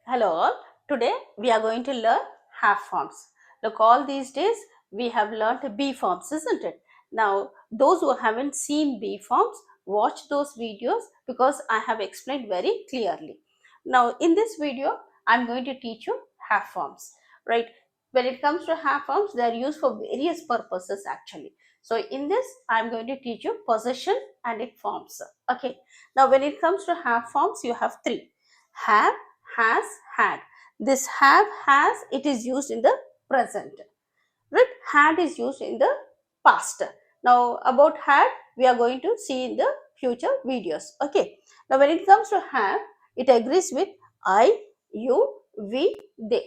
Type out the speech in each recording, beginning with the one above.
Hello all. Today we are going to learn have forms. Look, all these days we have learned B forms, isn't it? Now, those who haven't seen B forms, watch those videos because I have explained very clearly. Now, in this video, I'm going to teach you have forms, right? When it comes to have forms, they are used for various purposes actually. So, in this, I'm going to teach you possession and its forms. Okay. Now, when it comes to have forms, you have three: have, has, had. This have, has, it is used in the present, right? Had is used in the past. Now about had we are going to see in the future videos. Okay, now when it comes to have, it agrees with I, you, we, they.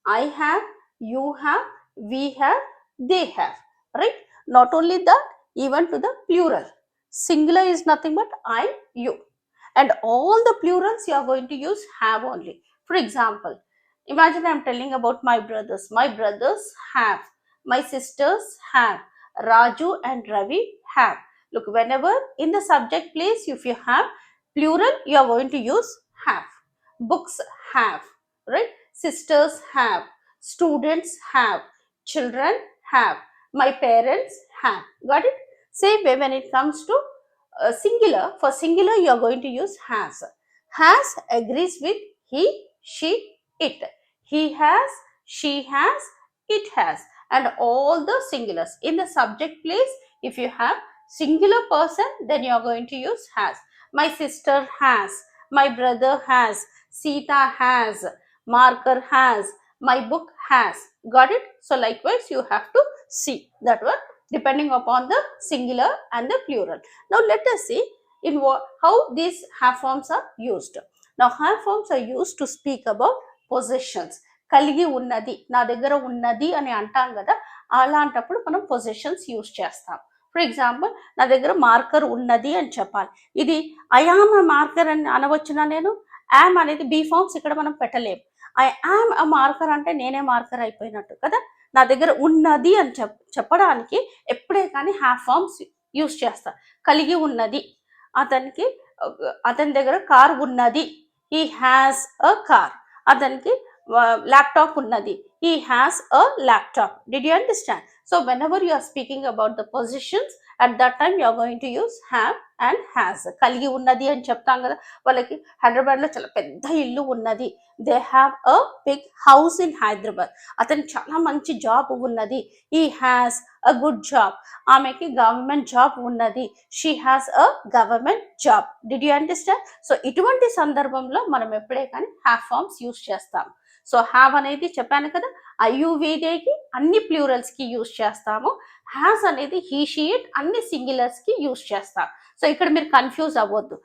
I have, you have, we have, they have, right? Not only that, even to the plural, singular is nothing but I, you, and all the plurals you are going to use have only. For example, imagine I am telling about my brothers. My brothers have, my sisters have, Raju and Ravi have. Look, whenever in the subject place, if you have plural, you are going to use have. Books have, right? Sisters have, students have, children have, my parents have. Got it? Same way when it comes to singular, for singular you are going to use has. Has agrees with he, she, it. He has, she has, it has, and all the singulars. In the subject place, if you have singular person, then you are going to use has. My sister has, my brother has, Sita has, Marker has, my book has. Got it? So likewise you have to see that one depending upon the singular and the plural. Now let us see in how these have forms are used. Now have forms are used to speak about possessions. కలిగి ఉన్నది, నా దగ్గర ఉన్నది అని అంటాం కదా, అలాంటప్పుడు మనం పొజిషన్స్ యూజ్ చేస్తాం. ఫర్ ఎగ్జాంపుల్, నా దగ్గర మార్కర్ ఉన్నది అని చెప్పాలి. ఇది ఐ యామ్ అ మార్కర్ అని అనవచ్చునా నేను? యామ్ అనేది బీ ఫార్మ్స్ ఇక్కడ మనం పెట్టలేము. ఐ యామ్ అ మార్కర్ అంటే నేనే మార్కర్ అయిపోయినట్టు కదా. నా దగ్గర ఉన్నది అని చెప్పడానికి ఎప్పుడే కానీ హ్యావ్ ఫార్మ్స్ యూజ్ చేస్తా. కలిగి ఉన్నది, అతని దగ్గర కార్ ఉన్నది, హీ హ్యాస్ అ కార్. అతనికి laptop unnadi, he has a laptop. Did you understand? So whenever you are speaking about the positions, at that time you are going to use have and has. Kaligi unnadi అని చెప్తాం కదా, వాళ్ళకి హైదరాబాద్ లో చాలా పెద్ద ఇల్లు ఉన్నది. They have a big house in Hyderabad. అతనికి చాలా మంచి జాబ్ ఉన్నది. he has a good job. ఆమెకి గవర్నమెంట్ జాబ్ ఉన్నది. she has a government job. Did you understand? So ఇటువంటి సందర్భంలో మనం ఎప్పుడే కానీ have forms యూజ్ చేస్తాం. సో హ్యావ్ అనేది చెప్పాను కదా, ఐయువిదేకి అన్ని ప్లూరల్స్ కి యూజ్ చేస్తాము. హ్యాస్ అనేది హీ, షీ, ఇట్ అన్ని సింగులర్స్ కి యూజ్ చేస్తాం. సో ఇక్కడ మీరు కన్ఫ్యూజ్ అవ్వద్దు,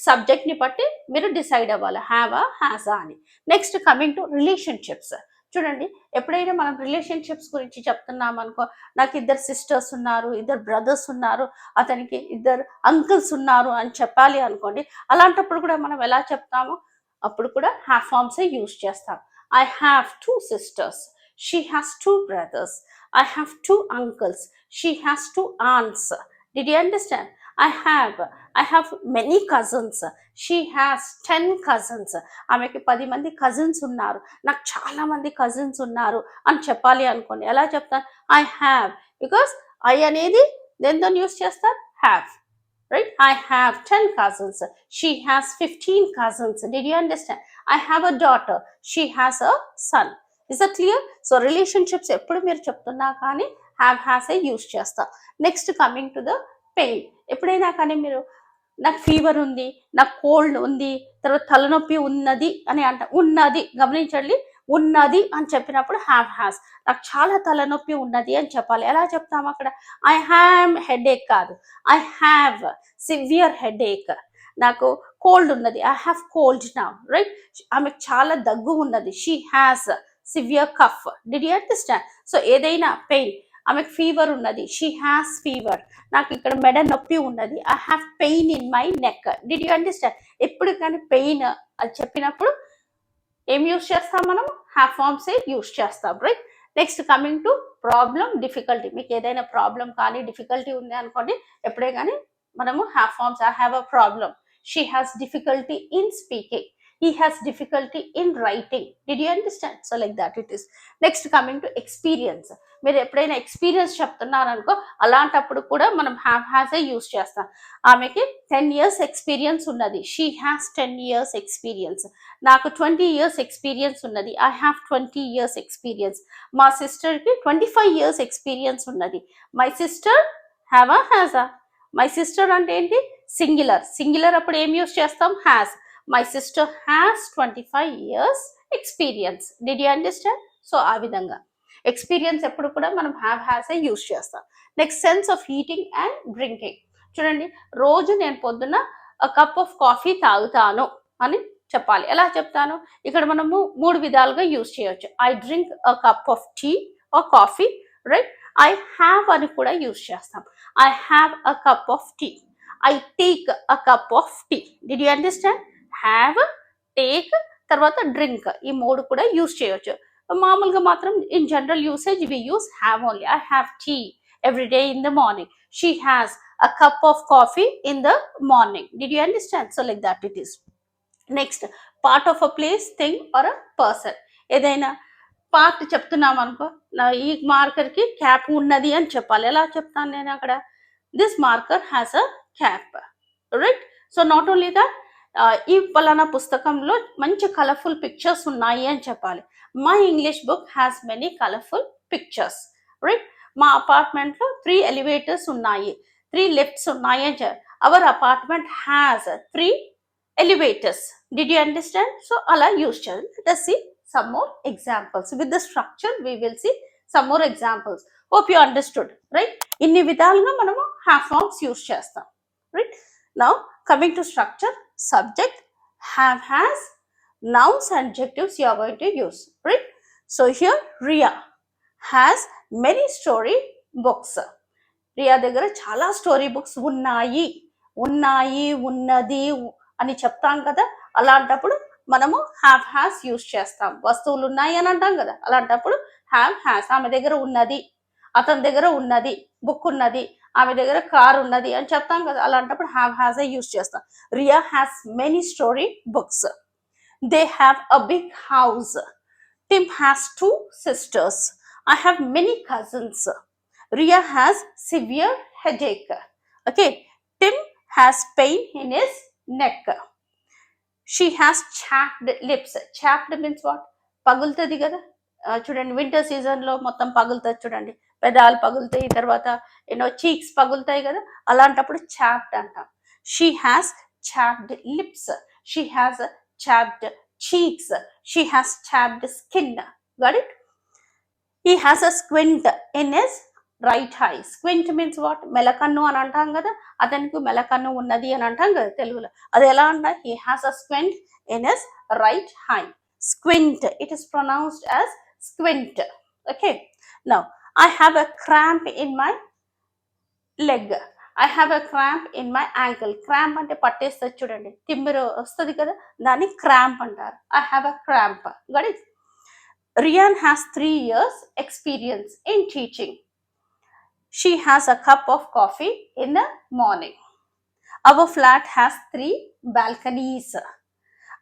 సబ్జెక్ట్ ని బట్టి మీరు డిసైడ్ అవ్వాలి హ్యావా హ్యాసా అని. Next coming to relationships. చూడండి, ఎప్పుడైనా మనం రిలేషన్షిప్స్ గురించి చెప్తున్నాం అనుకో, నాకు ఇద్దరు సిస్టర్స్ ఉన్నారు, ఇద్దరు బ్రదర్స్ ఉన్నారు, అతనికి ఇద్దరు అంకుల్స్ ఉన్నారు అని చెప్పాలి అనుకోండి. అలాంటప్పుడు కూడా మనం ఎలా చెప్తాము? అప్పుడు కూడా హ్యావ్ ఫార్మ్సే యూజ్ చేస్తాం. I have two sisters. She has two brothers. I have two uncles. She has two aunts. Did you understand? I have many cousins. She has 10 cousins. ఆమెకి 10 మంది కజిన్స్ ఉన్నారు, నాకు చాలా మంది కజిన్స్ ఉన్నారు అని చెప్పాలి అనుకోండి. ఎలా చెప్తాను? I have, because I అనేది దేంతో యూస్ చేస్తారు? have. Right? I have 10 cousins. She has 15 cousins. Did you understand? I have a daughter. She has a son. Is that clear? So relationships ఎప్పుడు మీరు చెప్తున్నా కానీ have has ఏ యూజ్ చేస్తా. Next coming to the pain. ఎప్పుడైనా కానీ మీరు నాకు fever ఉంది, నాకు కోల్డ్ ఉంది, తర్వాత తలనొప్పి ఉన్నది అని అంట. ఉన్నది, గమనించండి, ఉన్నది అని చెప్పినప్పుడు హ్యావ్ హ్యాస్. నాకు చాలా తలనొప్పి ఉన్నది అని చెప్పాలి. ఎలా చెప్తాము అక్కడ? ఐ హ్యావ్ హెడేక్ కాదు, ఐ హ్యావ్ సివియర్ హెడేక్. నాకు కోల్డ్ ఉన్నది, I have cold now, right? ఆమెకు చాలా దగ్గు ఉన్నది, she has severe cough. Did you understand? So ఏదైనా పెయిన్, ఆమెకు ఫీవర్ ఉన్నది, షీ హ్యాస్ ఫీవర్. నాకు ఇక్కడ మెడ నొప్పి ఉన్నది, I have pain in my neck. Did you understand? ఎప్పుడు కానీ పెయిన్ అది చెప్పినప్పుడు ఏం యూజ్ చేస్తాం మనం? హ్యావ్ ఫార్మ్సే యూజ్ చేస్తాం, right? Next coming to problem, difficulty. మీకు ఏదైనా ప్రాబ్లం కానీ డిఫికల్టీ ఉంది అనుకోండి, ఎప్పుడే కానీ మనము have forms. I have a problem, she has difficulty in speaking. he has difficulty in writing. Did you understand? So like that it is. Next, coming to experience. మీరు ఎప్పుడైనా ఎక్స్పీరియన్స్ చెప్తున్నారనుకో, అలాంటప్పుడు కూడా మనం హ్యావ్ హ్యాస్ ఏ యూస్ చేస్తాం. ఆమెకి 10 years experience ఉన్నది, she has 10 years experience. నాకు 20 years experience ఉన్నది, ఐ హ్యావ్ 20 years ఎక్స్పీరియన్స్. మా సిస్టర్కి 25 years ఎక్స్పీరియన్స్ ఉన్నది, మై సిస్టర్ హ్యావ్ ఆ హ్యాస్ ఆ. మై సిస్టర్ అంటే ఏంటి? సింగులర్. సింగులర్ అప్పుడు ఏం యూస్ చేస్తాం? Has. My sister has 25 years experience. Did you understand? So ఆ విధంగా ఎక్స్పీరియన్స్ ఎప్పుడు కూడా మనం హ్యావ్ హ్యాస్ ఏ యూస్ చేస్తాం. Next, sense of eating and drinking. చూడండి, రోజు నేను పొద్దున్న కప్ ఆఫ్ కాఫీ తాగుతాను అని చెప్పాలి. ఎలా చెప్తాను? ఇక్కడ మనము 3 విధాలుగా యూస్ చేయొచ్చు. I drink a cup of tea or coffee, right? I have అని కూడా యూస్ చేస్తాం. I have a cup of tea, I take a cup of tea. Did you understand? Have, take, తర్వాత డ్రింక్, ఈ 3 కూడా use చేయొచ్చు. మామూలుగా మాత్రం in general usage we use have only. I have tea every day in the morning. She has a cup of coffee in the morning. Did you understand? So like that it is. Next, part of a place, thing or a person. ఏదైనా part చెప్తున్నాం అనుకో, ఈ marker కి cap ఉన్నది అని చెప్పాలి. ఎలా చెప్తాను నేను అక్కడ? This marker has a cap, right? So not only that, ఈ పలానా పుస్తకంలో మంచి కలర్ఫుల్ పిక్చర్స్ ఉన్నాయి అని చెప్పాలి. My English book has many colourful pictures, right? మా అపార్ట్మెంట్లో 3 ఎలివేటర్స్ ఉన్నాయి, 3 లిఫ్ట్స్ ఉన్నాయి అని చెప్పాలి. Our apartment has 3 elevators. Did you understand? So అలా యూస్ చేయాలి. Let us see some more examples. With the structure we will see some more examples. Hope you understood, right? ఇన్ని విధాలుగా మనము హ్యావ్ ఫార్మ్స్ యూస్ చేస్తాం, right? Now coming to structure, subject, have has, nouns and adjectives you are going to use, right? So here Ria has many story books. Riya దగ్గర చాలా story books ఉన్నాయి. ఉన్నాయి, ఉన్నది అని చెప్తాం కదా, అలాంటప్పుడు మనము హ్యావ్ హ్యాస్ యూస్ చేస్తాం. వస్తువులు ఉన్నాయి అని అంటాం కదా, అలాంటప్పుడు హ్యావ్ హ్యాస్. ఆమె దగ్గర ఉన్నది, అతని దగ్గర ఉన్నది, బుక్ ఉన్నది, ఆమె దగ్గర కార్ ఉన్నది అని చెప్తాం కదా, అలాంటప్పుడు హ్యావ్ హ్యాస్ యూస్ చేస్తాం. Riya has many story books. They have a big house. Tim has 2 sisters. I have many cousins. Ria has severe headache. Okay, Tim has pain in his neck. She has chapped lips. Chapped means what? పగులుతుంది కదా. చూడండి, winter సీజన్లో మొత్తం పగులుతుంది చూడండి, పెదాలు పగులుతాయి, తర్వాత cheeks పగులుతాయి కదా, అలాంటప్పుడు chopped అంటాం. She has chopped lips. She has chopped cheeks. She has chopped skin. Got it? He has a squint in his right eye. Squint means what? మెలకన్ను అని అంటాం కదా, అతనికి మెలకన్ను ఉన్నది అని అంటాం కదా తెలుగులో. అది ఎలా అంటా? He has a squint in his right eye. Squint, it is pronounced as squint. Okay, now I have a cramp in my leg. I have a cramp in my ankle. Cramp అంటే పట్టేస్తుంది చూడండి, తిమ్మిరి వస్తుంది కదా, దాన్ని cramp అంటారు. I have a cramp. Got it? Rian has 3 years experience in teaching. She has a cup of coffee in the morning. Our flat has 3 balconies.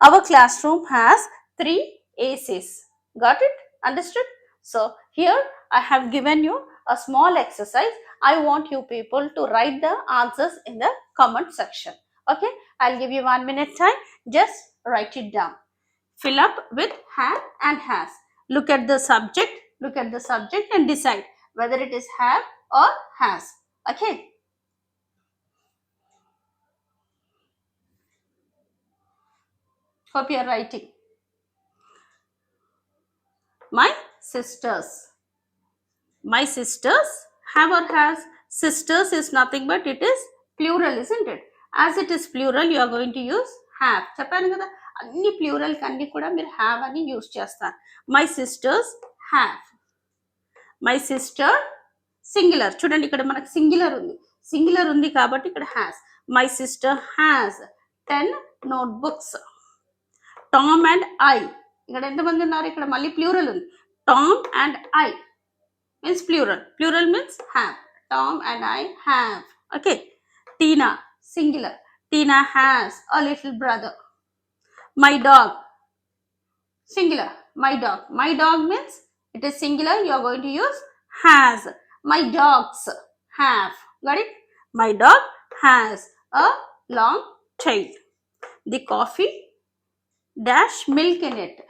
Our classroom has 3 ACs. Got it? Understood? So here I have given you a small exercise. I want you people to write the answers in the comment section. Okay, I'll give you 1 minute time. Just write it down. Fill up with have and has. Look at the subject, and decide whether it is have or has. Okay, hope you are writing. My sisters. My sisters have or has? Sisters is nothing but it is plural, isn't it? As it is plural, you are going to use have. చెప్పాను కదా, అన్ని plural కన్నీ కూడా మీరు have అని use చేస్తారు. My sisters have. My sister singular. చూడండి, ఇక్కడ మనకు సింగులర్ ఉంది కాబట్టి ఇక్కడ has. My sister has 10 notebooks. Tom and I. ఇక్కడ ఎంతమంది ఉన్నారు? ఇక్కడ మళ్ళీ ప్లూరల్ ఉంది. Tom and I means plural. Plural means have. Tom and I have. Okay. Tina, singular. Tina has a little brother. My dog, singular. My dog means it is singular. You are going to use has. My dogs have. Got it? My dog has a long tail. The coffee dash milk in it.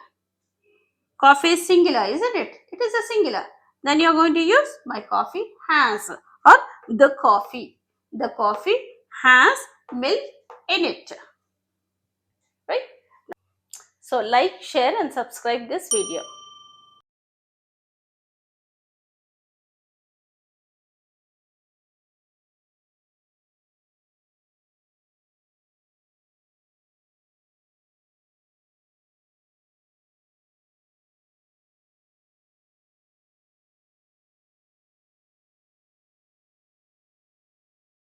Coffee is singular, isn't it? It is a singular. Then you are going to use my coffee has, or the coffee. The coffee has milk in it. Right? So like, share and subscribe this video.